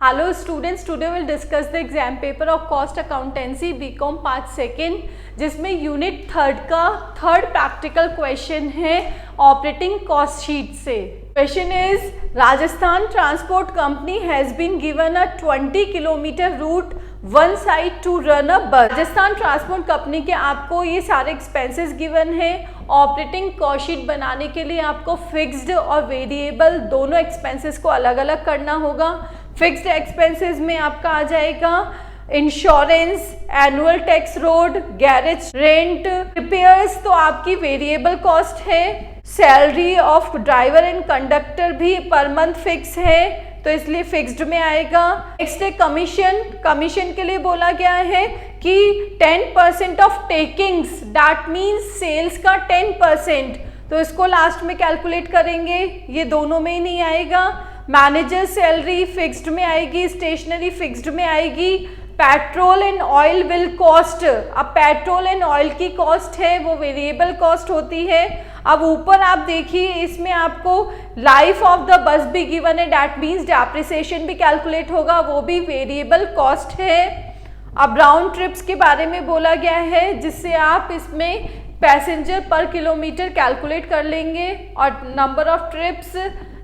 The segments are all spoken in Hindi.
Hello students, today we'll discuss the exam paper of cost accountancy BCom part second, जिसमें यूनिट थर्ड का थर्ड प्रैक्टिकल क्वेश्चन है ऑपरेटिंग कॉस्ट शीट से। Question is Rajasthan transport company has been given a 20 kilometre route one side to run a bus. Rajasthan transport company के आपको ये सारे एक्सपेंसेस गिवन है। ऑपरेटिंग कॉस्ट शीट बनाने के लिए आपको फिक्स्ड और वेरिएबल दोनों एक्सपेंसेस को अलग अलग करना होगा। फिक्स्ड एक्सपेंसेस में आपका आ जाएगा insurance, annual tax, road, garage rent, repairs तो आपकी वेरिएबल कॉस्ट है। Salary of driver and conductor भी पर मंथ फिक्स है, तो इसलिए फिक्स्ड में आएगा। नेक्स्ट है कमीशन। कमीशन के लिए बोला गया है कि 10% of takings, that means sales का 10%, तो इसको लास्ट में कैलकुलेट करेंगे, ये दोनों में ही नहीं आएगा। मैनेजर सैलरी फिक्स्ड में आएगी, स्टेशनरी फिक्स्ड में आएगी। Petrol and oil will cost, अब पेट्रोल एंड ऑयल की कॉस्ट है वो वेरिएबल कॉस्ट होती है। अब ऊपर आप देखिए इसमें आपको लाइफ ऑफ द बस भी गिवन है, डैट मीन्स डेप्रिसिएशन भी कैलकुलेट होगा, वो भी वेरिएबल कॉस्ट है। अब राउंड ट्रिप्स के बारे में बोला गया है, जिससे आप इसमें पैसेंजर पर किलोमीटर कैलकुलेट कर लेंगे और number of trips.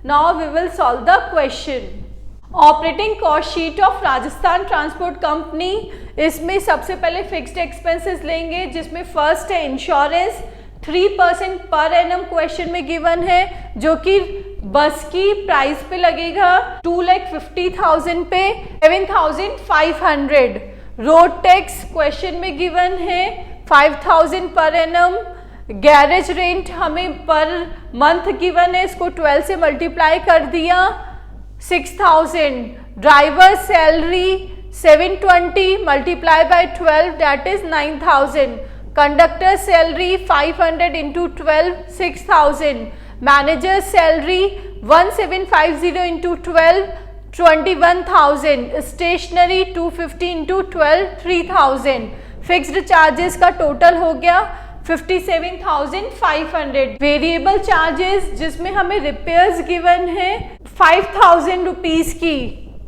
Now we will solve the question. Operating cost sheet of Rajasthan transport company, इसमें सबसे पहले फिक्स्ड एक्सपेंसेस लेंगे, जिसमें फर्स्ट है इंश्योरेंस 3% पर एनम क्वेश्चन में गिवन है, जो कि बस की प्राइस पे लगेगा 2,50,000 पे 7,500। रोड टैक्स क्वेश्चन में गिवन है 5,000 पर एनम। गैरेज रेंट हमें पर मंथ गिवन है, इसको 12 से मल्टीप्लाई कर दिया 6,000। Driver salary 720 multiply by 12 that is 9,000। Conductor salary 500 into 12 6,000। Manager salary 1750 into 12 21,000। Stationery 250 into 12 3,000। Fixed charges का टोटल हो गया 57,500। वेरिएबल चार्जेस जिसमें हमें रिपेयर्स गिवन है 5,000 रुपीज की,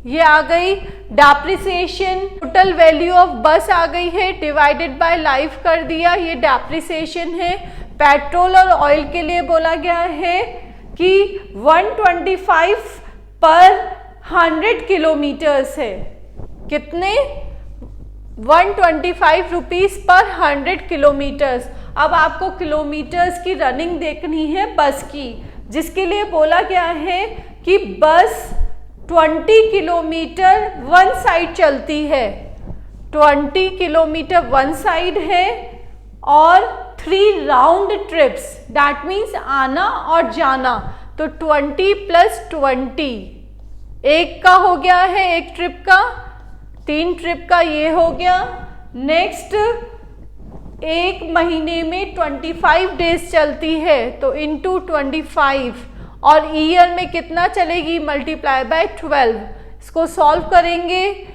ये आ गई। डेप्रिसिएशन टोटल वैल्यू ऑफ बस आ गई है, डिवाइडेड बाय लाइफ कर दिया, ये डेप्रिसिएशन है। पेट्रोल और ऑयल के लिए बोला गया है कि 125 पर 100 किलोमीटर्स है। कितने? 125 रुपीज पर 100 किलोमीटर्स। अब आपको किलोमीटर्स की रनिंग देखनी है बस की, जिसके लिए बोला गया है कि बस 20 किलोमीटर वन साइड चलती है। 20 किलोमीटर वन साइड है और 3 राउंड ट्रिप्स, दैट मीन्स आना और जाना, तो 20 + 20 एक का हो गया है, एक ट्रिप का। 3 ट्रिप का ये हो गया। नेक्स्ट, एक महीने में 25 डेज चलती है, तो इंटू 25, और ईयर में कितना चलेगी? Multiply by 12। इसको सॉल्व करेंगे,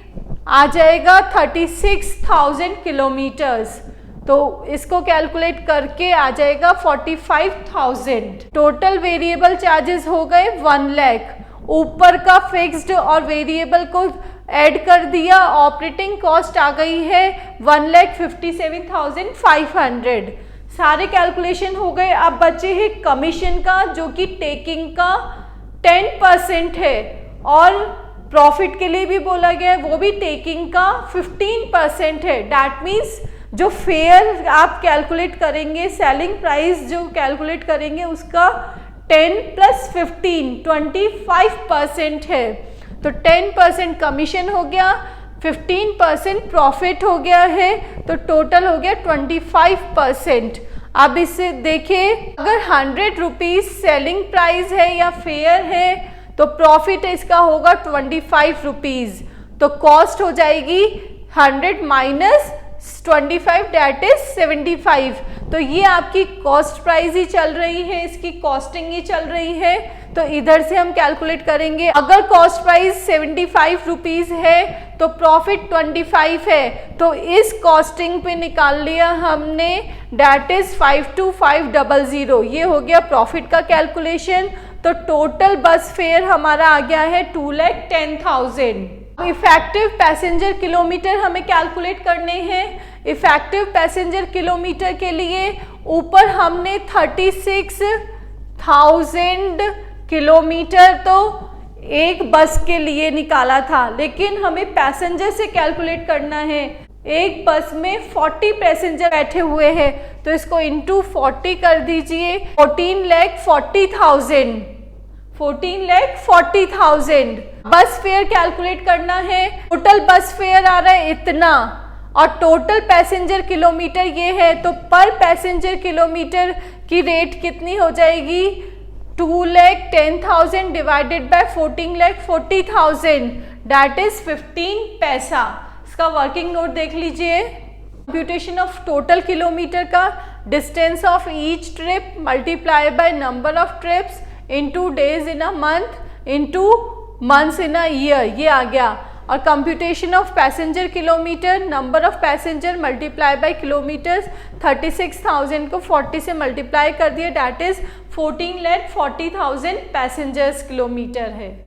आ जाएगा 36,000 किलोमीटर्स, तो इसको कैलकुलेट करके आ जाएगा 45,000। टोटल वेरिएबल चार्जेस हो गए 1 लाख। ऊपर का फिक्स्ड और वेरिएबल को ऐड कर दिया, ऑपरेटिंग कॉस्ट आ गई है 1,57,500। सारे कैलकुलेशन हो गए। अब बचे हैं कमीशन का, जो कि टेकिंग का 10% है, और प्रॉफिट के लिए भी बोला गया है, वो भी टेकिंग का 15% है। दैट मीन्स जो फेयर आप कैलकुलेट करेंगे, सेलिंग प्राइस जो कैलकुलेट करेंगे, उसका 10 + 15 25% है। तो 10% कमीशन हो गया, 15% प्रॉफिट हो गया है, तो टोटल हो गया 25%। अब इससे देखिए, अगर 100 रुपीज सेलिंग प्राइस है या फेयर है, तो प्रॉफिट इसका होगा 25 रुपीज, तो कॉस्ट हो जाएगी 100 माइनस 25 दैट इज 75। तो ये आपकी कॉस्ट प्राइस ही चल रही है, इसकी कॉस्टिंग ही चल रही है, तो इधर से हम कैलकुलेट करेंगे। अगर कॉस्ट प्राइस 75 रुपीज है तो प्रॉफिट 25 है, तो इस कॉस्टिंग पे निकाल लिया हमने, दैट इज 52,500। ये हो गया प्रॉफिट का कैलकुलेशन। तो टोटल बस फेयर हमारा आ गया है 2,10,000। इफेक्टिव पैसेंजर किलोमीटर हमें कैलकुलेट करने हैं। इफेक्टिव पैसेंजर किलोमीटर के लिए ऊपर हमने 36,000 किलोमीटर तो एक बस के लिए निकाला था, लेकिन हमें पैसेंजर से कैलकुलेट करना है। एक बस में 40 पैसेंजर बैठे हुए हैं, तो इसको इंटू 40 कर दीजिए। 14,40,000 बस फेयर कैलकुलेट करना है। टोटल बस फेयर आ रहा है इतना और टोटल पैसेंजर किलोमीटर ये है, तो पर पैसेंजर किलोमीटर की रेट कितनी हो जाएगी? 2,10,000 डिवाइडेड बाय 14,40,000 दैट इज 15 पैसा। इसका वर्किंग नोट देख लीजिए। कंप्यूटेशन ऑफ टोटल किलोमीटर का distance of each trip multiply by number of trips into days in a month into months in a year, ये आ गया। और computation of passenger kilometre, number of passenger multiply by kilometres, 36,000 को 40 से मल्टीप्लाई कर दिया दैट इज 14,40,000 पैसेंजर्स किलोमीटर है।